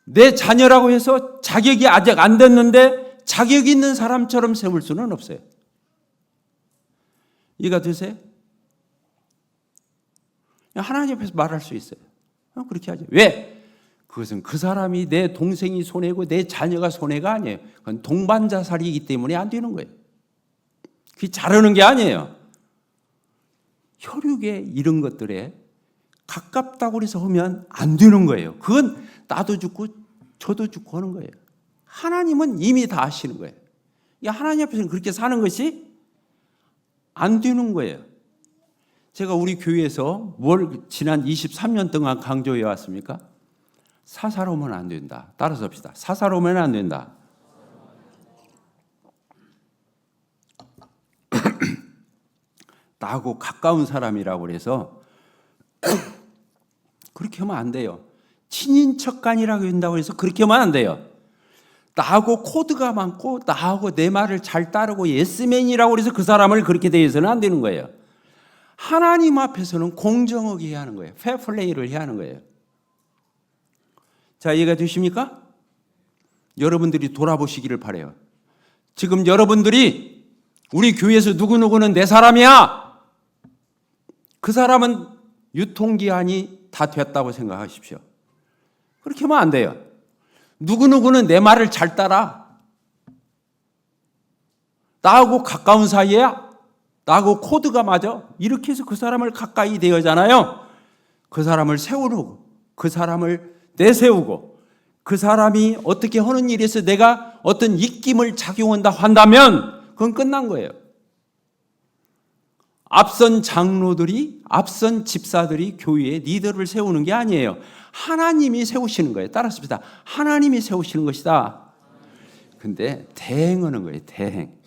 내 자녀라고 해서 자격이 아직 안 됐는데 자격 있는 사람처럼 세울 수는 없어요. 이해가 되세요? 하나님 앞에서 말할 수 있어요. 그렇게 하죠. 왜? 그것은 그 사람이 내 동생이 손해고 내 자녀가 손해가 아니에요. 그건 동반자살이기 때문에 안 되는 거예요. 그게 잘하는 게 아니에요. 혈육의 이런 것들에 가깝다고 해서 하면 안 되는 거예요. 그건 나도 죽고 저도 죽고 하는 거예요. 하나님은 이미 다 아시는 거예요. 하나님 앞에서는 그렇게 사는 것이 안 되는 거예요. 제가 우리 교회에서 뭘 지난 23년 동안 강조해 왔습니까? 사사로우면 안 된다. 따라서 합시다. 사사로우면 안 된다. 나하고 가까운 사람이라고 해서 그렇게 하면 안 돼요. 친인척간이라고 한다고 해서 그렇게 하면 안 돼요. 나하고 코드가 많고 나하고 내 말을 잘 따르고 예스맨이라고 해서 그 사람을 그렇게 대해서는 안 되는 거예요. 하나님 앞에서는 공정하게 해야 하는 거예요. 페어플레이를 해야 하는 거예요. 자, 이해가 되십니까? 여러분들이 돌아보시기를 바라요. 지금 여러분들이 우리 교회에서 누구누구는 내 사람이야. 그 사람은 유통기한이 다 됐다고 생각하십시오. 그렇게 하면 안 돼요. 누구누구는 내 말을 잘 따라. 나하고 가까운 사이야. 나하고 코드가 맞아. 이렇게 해서 그 사람을 가까이 대하잖아요. 그 사람을 세우고 그 사람을 내세우고 그 사람이 어떻게 하는 일에서 내가 어떤 입김을 작용한다 한다면 그건 끝난 거예요. 앞선 장로들이, 앞선 집사들이 교회에 리더를 세우는 게 아니에요. 하나님이 세우시는 거예요. 따라합시다. 하나님이 세우시는 것이다. 근데 대행하는 거예요. 대행.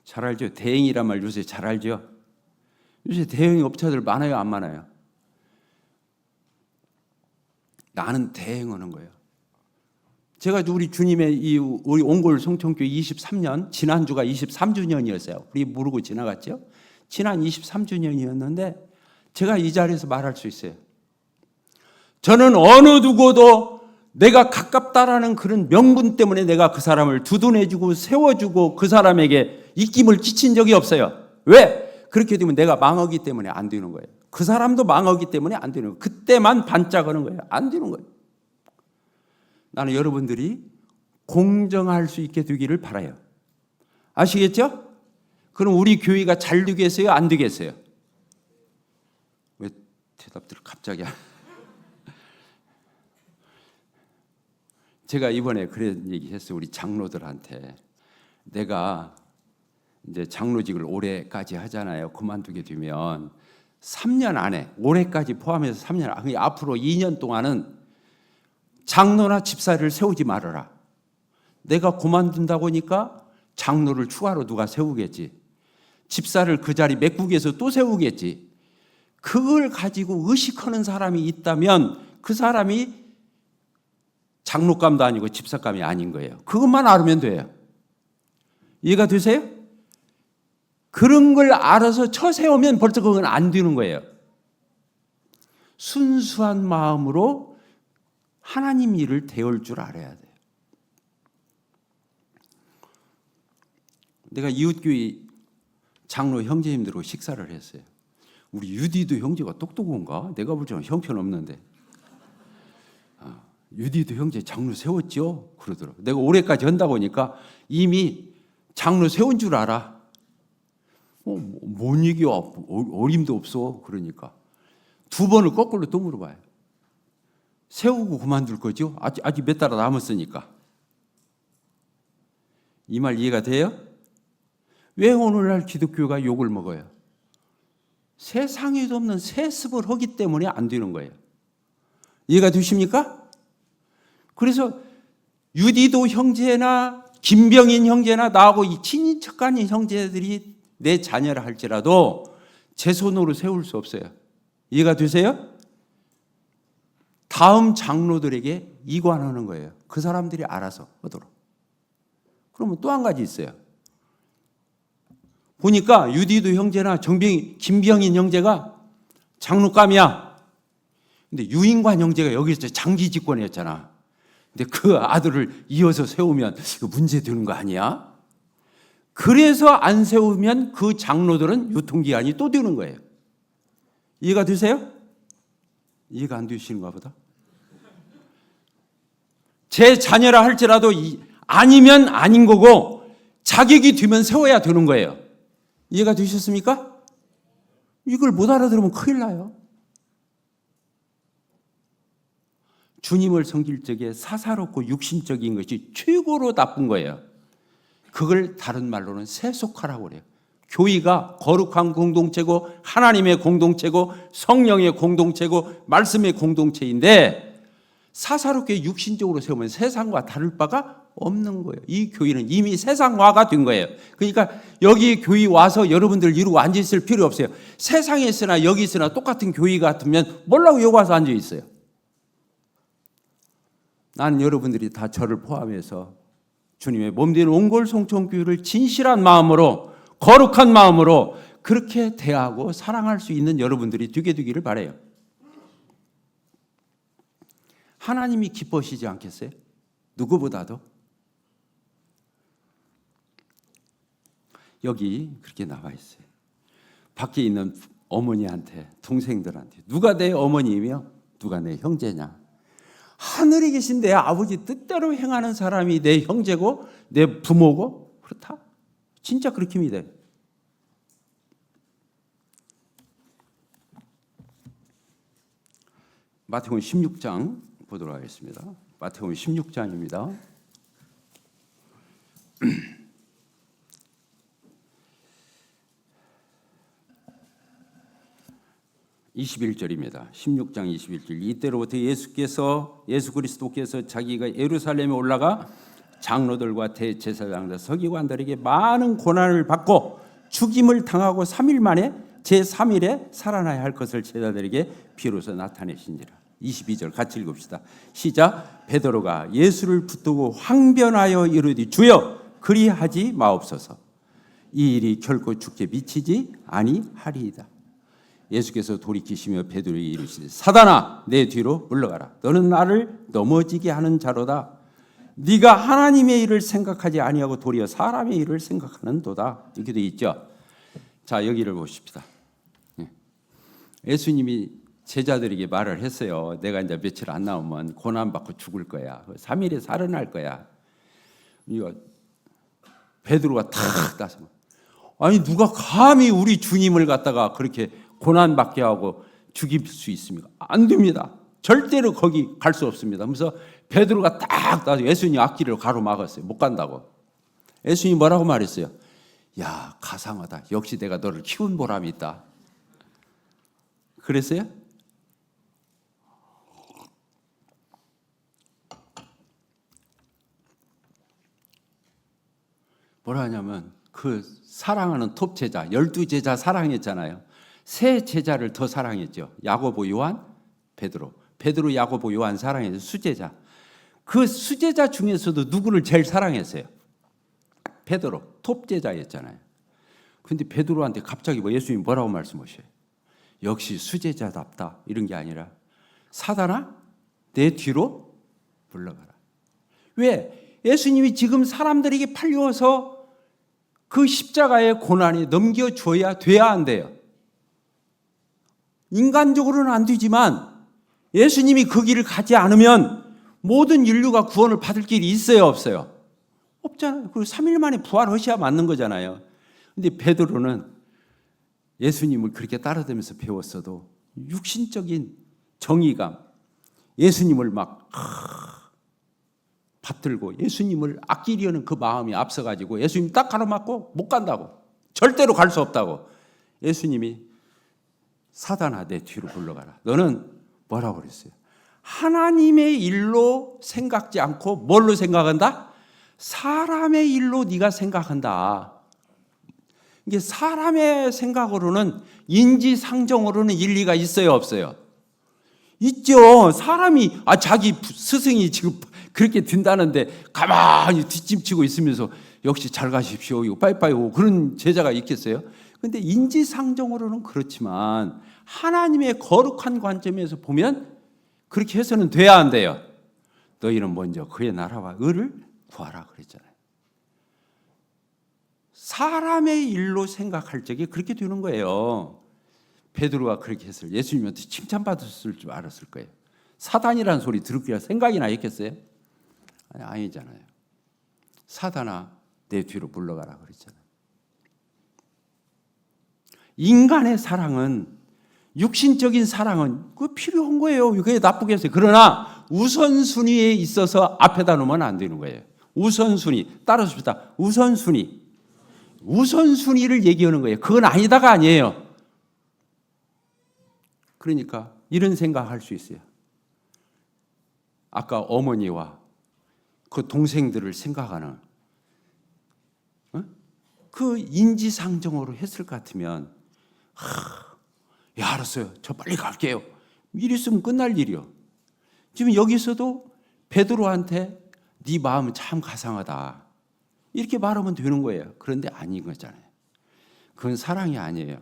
잘 알죠? 대행이란 말 요새 잘 알죠? 요새 대행 업체들 많아요, 안 많아요? 나는 대행하는 거예요. 제가 우리 주님의 우리 옹골 성천교회 23년, 지난주가 23주년이었어요. 우리 모르고 지나갔죠? 지난 23주년이었는데 제가 이 자리에서 말할 수 있어요. 저는 어느 누구도 내가 가깝다라는 그런 명분 때문에 내가 그 사람을 두둔해주고 세워주고 그 사람에게 입김을 끼친 적이 없어요. 왜? 그렇게 되면 내가 망하기 때문에 안 되는 거예요. 그 사람도 망하기 때문에 안 되는 거예요. 그때만 반짝하는 거예요. 안 되는 거예요. 나는 여러분들이 공정할 수 있게 되기를 바라요. 아시겠죠? 그럼 우리 교회가 잘 되겠어요? 안 되겠어요? 대답들 갑자기. 제가 이번에 그런 얘기 했어요. 우리 장로들한테. 내가 이제 장로직을 올해까지 하잖아요. 그만두게 되면 3년 안에, 올해까지 포함해서 3년, 앞으로 2년 동안은 장로나 집사를 세우지 말아라. 내가 그만둔다고 하니까 장로를 추가로 누가 세우겠지. 집사를 그 자리 맥북에서 또 세우겠지. 그걸 가지고 의식하는 사람이 있다면 그 사람이 장로감도 아니고 집사감이 아닌 거예요. 그것만 알면 돼요. 이해가 되세요? 그런 걸 알아서 쳐세우면 벌써 그건 안 되는 거예요. 순수한 마음으로 하나님 일을 대할 줄 알아야 돼요. 내가 이웃교회 장로 형제님들하고 식사를 했어요. 우리 유디도 형제가 똑똑한가? 내가 볼 때는 형편없는데. 유디도 형제 장로 세웠죠? 그러더라고. 내가 올해까지 한다고 하니까 이미 장로 세운 줄 알아. 뭔 얘기야? 어림도 없어. 그러니까. 2번을 거꾸로 또 물어봐요. 세우고 그만둘 거죠? 아직 몇 달 남았으니까. 이 말 이해가 돼요? 왜 오늘날 기독교가 욕을 먹어요? 세상에도 없는 세습을 하기 때문에 안 되는 거예요. 이해가 되십니까? 그래서 유디도 형제나 김병인 형제나 나하고 이 친인척간인 형제들이 내 자녀라 할지라도 제 손으로 세울 수 없어요. 이해가 되세요? 다음 장로들에게 이관하는 거예요. 그 사람들이 알아서 하도록. 그러면 또 한 가지 있어요. 보니까 유디도 형제나 김병인 형제가 장로감이야. 근데 유인관 형제가 여기서 장기 집권했잖아. 근데 그 아들을 이어서 세우면 이거 문제 되는 거 아니야? 그래서 안 세우면 그 장로들은 유통기한이 또 되는 거예요. 이해가 되세요? 이해가 안 되시는가 보다. 제 자녀라 할지라도 아니면 아닌 거고 자격이 되면 세워야 되는 거예요. 이해가 되셨습니까? 이걸 못 알아들으면 큰일 나요. 주님을 섬길 적에 사사롭고 육신적인 것이 최고로 나쁜 거예요. 그걸 다른 말로는 세속화라고 그래요. 교회가 거룩한 공동체고 하나님의 공동체고 성령의 공동체고 말씀의 공동체인데 사사롭게 육신적으로 세우면 세상과 다를 바가 없는 거예요. 이 교회는 이미 세상화가 된 거예요. 그러니까 여기 교회 와서 여러분들 이러고 앉아있을 필요 없어요. 세상에 있으나 여기 있으나 똑같은 교회 같으면 뭐라고 여기 와서 앉아있어요. 나는 여러분들이 다 저를 포함해서 주님의 몸된 옹골송천교회를 진실한 마음으로 거룩한 마음으로 그렇게 대하고 사랑할 수 있는 여러분들이 되게 되기를 바라요. 하나님이 기뻐하시지 않겠어요? 누구보다도. 여기 그렇게 나와 있어요. 밖에 있는 어머니한테, 동생들한테 누가 내 어머니이며 누가 내 형제냐? 하늘에 계신 내 아버지 뜻대로 행하는 사람이 내 형제고 내 부모고 그렇다. 진짜 그렇게 믿어요. 마태복음 16장 보도록 하겠습니다. 마태복음 16장입니다. 21절입니다. 16장 21절. 이때로부터 예수 그리스도께서 자기가 예루살렘에 올라가 장로들과 대제사장들 서기관들에게 많은 고난을 받고 죽임을 당하고 3일 만에 제3일에 살아나야 할 것을 제자들에게 비로소 나타내신지라. 22절 같이 읽읍시다. 시작. 베드로가 예수를 붙들고 항변하여 이르되 주여 그리하지 마옵소서. 이 일이 결코 죽게 미치지 아니하리이다. 예수께서 돌이키시며 베드로에게 이르시되 사단아 내 뒤로 물러가라. 너는 나를 넘어지게 하는 자로다. 네가 하나님의 일을 생각하지 아니하고 도리어 사람의 일을 생각하는도다. 이렇게 돼 있죠. 자, 여기를 보십시다. 예수님이 제자들에게 말을 했어요. 내가 이제 며칠 안 나오면 고난받고 죽을 거야. 3일에 살아날 거야. 이거 베드로가 탁 나서 아니 누가 감히 우리 주님을 갖다가 그렇게 고난받게 하고 죽일 수 있습니까? 안 됩니다. 절대로 거기 갈 수 없습니다. 그래서 베드로가 딱 나서 예수님 앞길을 가로막았어요. 못 간다고. 예수님이 뭐라고 말했어요? 야, 가상하다. 역시 내가 너를 키운 보람이 있다. 그랬어요? 뭐라 하냐면 그 사랑하는 톱 제자, 12제자 사랑했잖아요. 세 제자를 더 사랑했죠. 야고보, 요한, 베드로. 베드로, 야고보, 요한 사랑해서 수제자. 그 수제자 중에서도 누구를 제일 사랑했어요? 베드로, 톱 제자였잖아요. 근데 베드로한테 갑자기 예수님이 뭐라고 말씀하셔요? 역시 수제자답다. 이런 게 아니라 사단아, 내 뒤로 물러가라. 왜? 예수님이 지금 사람들에게 팔려서 그 십자가의 고난이 넘겨줘야 돼야 안 돼요. 인간적으로는 안 되지만 예수님이 그 길을 가지 않으면 모든 인류가 구원을 받을 길이 있어요, 없어요? 없잖아요. 그리고 3일 만에 부활하셔야 맞는 거잖아요. 근데 베드로는 예수님을 그렇게 따라다니면서 배웠어도 육신적인 정의감, 예수님을 막 받들고 예수님을 아끼려는 그 마음이 앞서가지고 예수님 딱 가로막고 못 간다고. 절대로 갈 수 없다고. 예수님이 사단아, 내 뒤로 물러가라. 너는 뭐라고 그랬어요? 하나님의 일로 생각지 않고 뭘로 생각한다? 사람의 일로 네가 생각한다. 이게 사람의 생각으로는 인지상정으로는 일리가 있어요, 없어요? 있죠. 사람이 자기 스승이 지금 그렇게 든다는데 가만히 뒷짐치고 있으면서 역시 잘 가십시오, 이거 빠이빠이 오고 그런 제자가 있겠어요? 근데 인지상정으로는 그렇지만 하나님의 거룩한 관점에서 보면 그렇게 해서는 돼야 안 돼요. 너희는 먼저 그의 나라와 의를 구하라 그랬잖아요. 사람의 일로 생각할 적에 그렇게 되는 거예요. 베드로가 그렇게 했을 예수님한테 칭찬받았을 줄 알았을 거예요. 사단이라는 소리 들을 생각이나 했겠어요? 아니잖아요. 사단아, 내 뒤로 물러가라 그랬잖아요. 인간의 사랑은, 육신적인 사랑은 그 필요한 거예요. 그게 나쁘게 했어요. 그러나 우선순위에 있어서 앞에다 놓으면 안 되는 거예요. 우선순위, 따라서 우선순위를 얘기하는 거예요. 그건 아니다가 아니에요. 그러니까 이런 생각할 수 있어요. 아까 어머니와 그 동생들을 생각하는 그 인지상정으로 했을 것 같으면 알았어요. 저 빨리 갈게요. 이랬으면 끝날 일이요. 지금 여기서도 베드로한테 네 마음은 참 가상하다. 이렇게 말하면 되는 거예요. 그런데 아닌 거잖아요. 그건 사랑이 아니에요.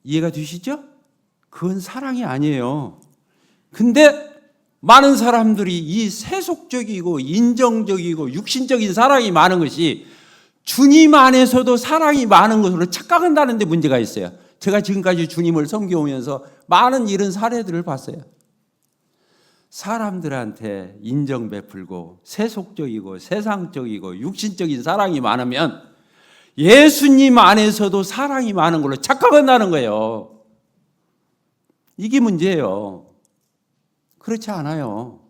이해가 되시죠? 그건 사랑이 아니에요. 근데 많은 사람들이 이 세속적이고 인정적이고 육신적인 사랑이 많은 것이 주님 안에서도 사랑이 많은 것으로 착각한다는 데 문제가 있어요. 제가 지금까지 주님을 섬겨오면서 많은 이런 사례들을 봤어요. 사람들한테 인정 베풀고 세속적이고 세상적이고 육신적인 사랑이 많으면 예수님 안에서도 사랑이 많은 걸로 착각한다는 거예요. 이게 문제예요. 그렇지 않아요.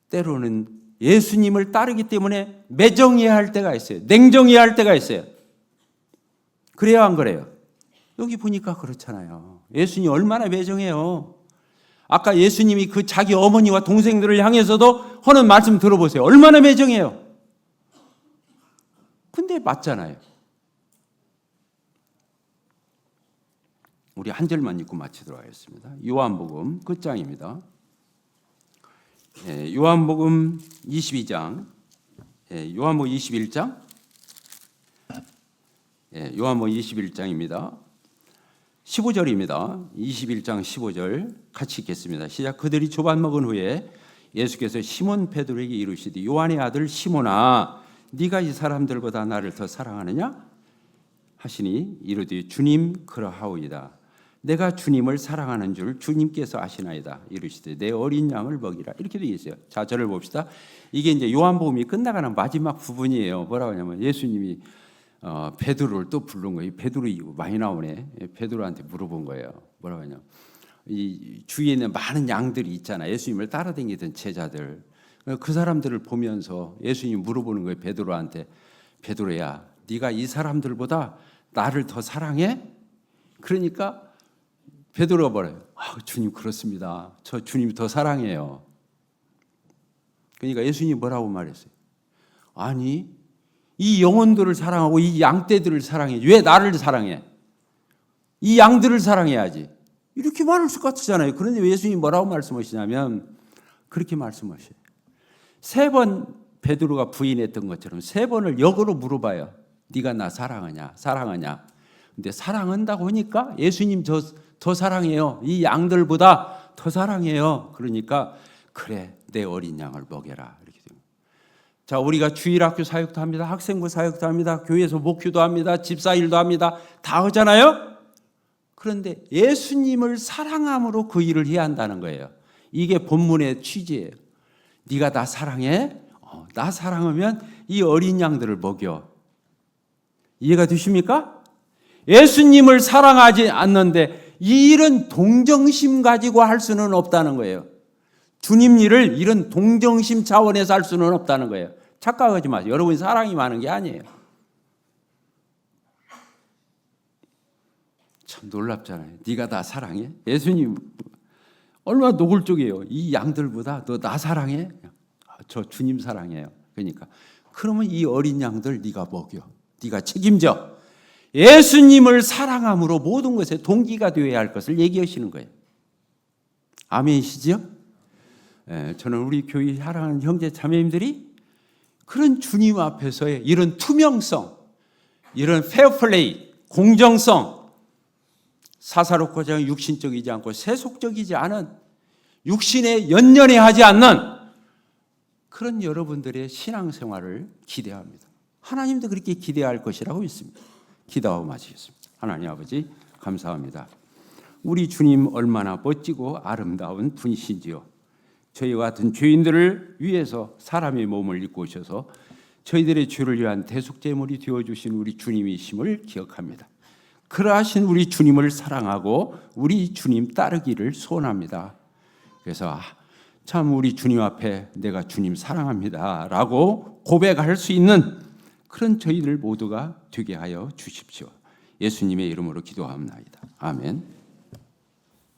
때로는 예수님을 따르기 때문에 매정해야 할 때가 있어요. 냉정해야 할 때가 있어요. 그래야 안 그래요? 여기 보니까 그렇잖아요. 예수님 얼마나 매정해요. 아까 예수님이 그 자기 어머니와 동생들을 향해서도 하는 말씀 들어보세요. 얼마나 매정해요. 근데 맞잖아요. 우리 한 절만 읽고 마치도록 하겠습니다. 요한복음 끝장입니다. 요한복음 22장, 요한복음 21장, 요한복음 21장입니다. 15절입니다. 21장 15절 같이 읽겠습니다. 시작. 그들이 조반 먹은 후에 예수께서 시몬 베드로에게 이르시되 요한의 아들 시몬아 네가 이 사람들보다 나를 더 사랑하느냐 하시니 이르되 주님 그러하오이다. 내가 주님을 사랑하는 줄 주님께서 아시나이다. 이르시되 내 어린 양을 먹이라. 이렇게 되어 있어요. 자, 저를 봅시다. 이게 이제 요한복음이 끝나가는 마지막 부분이에요. 뭐라고 하냐면 예수님이 베드로를 또 부른 거예요. 베드로 많이 나오네. 베드로한테 물어본 거예요. 뭐라고 하냐? 이 주위에 있는 많은 양들이 있잖아. 예수님을 따라다니던 제자들. 그 사람들을 보면서 예수님이 물어보는 거예요. 베드로한테. 베드로야, 네가 이 사람들보다 나를 더 사랑해? 그러니까 베드로가 뭐래요? 주님 그렇습니다. 저 주님 더 사랑해요. 그러니까 예수님이 뭐라고 말했어요? 아니, 이 영혼들을 사랑하고 이 양떼들을 사랑해. 왜 나를 사랑해? 이 양들을 사랑해야지. 이렇게 말할 것 같잖아요. 그런데 예수님이 뭐라고 말씀하시냐면 그렇게 말씀하셔요. 3번 베드로가 부인했던 것처럼 3번을 역으로 물어봐요. 네가 나 사랑하냐? 사랑하냐? 근데 사랑한다고 하니까 예수님 더 사랑해요. 이 양들보다 더 사랑해요. 그러니까 그래, 내 어린 양을 먹여라. 이렇게 됩니다. 자, 우리가 주일학교 사역도 합니다. 학생부 사역도 합니다. 교회에서 목회도 합니다. 집사일도 합니다. 다 하잖아요. 그런데 예수님을 사랑함으로 그 일을 해야 한다는 거예요. 이게 본문의 취지예요. 네가 나 사랑해? 나 사랑하면 이 어린 양들을 먹여. 이해가 되십니까? 예수님을 사랑하지 않는데 이 일은 동정심 가지고 할 수는 없다는 거예요. 주님 일을 이런 동정심 차원에서 할 수는 없다는 거예요. 착각하지 마세요. 여러분이 사랑이 많은 게 아니에요. 참 놀랍잖아요. 네가 나 사랑해? 예수님 얼마나 노골적이에요. 이 양들보다 너 나 사랑해? 저 주님 사랑해요. 그러니까 그러면 이 어린 양들 네가 먹여. 네가 책임져. 예수님을 사랑함으로 모든 것에 동기가 되어야 할 것을 얘기하시는 거예요. 아멘이시죠? 저는 우리 교회 사랑하는 형제 자매님들이 그런 주님 앞에서의 이런 투명성, 이런 페어플레이, 공정성, 사사롭고자 하는 육신적이지 않고 세속적이지 않은 육신에 연연해하지 않는 그런 여러분들의 신앙생활을 기대합니다. 하나님도 그렇게 기대할 것이라고 믿습니다. 기도하고 마치겠습니다. 하나님 아버지 감사합니다. 우리 주님 얼마나 멋지고 아름다운 분이신지요. 저희와 같은 죄인들을 위해서 사람의 몸을 입고 오셔서 저희들의 죄를 위한 대속제물이 되어주신 우리 주님이심을 기억합니다. 그러하신 우리 주님을 사랑하고 우리 주님 따르기를 소원합니다. 그래서 참 우리 주님 앞에 내가 주님 사랑합니다 라고 고백할 수 있는 그런 저희들 모두가 되게 하여 주십시오. 예수님의 이름으로 기도합니다. 아멘.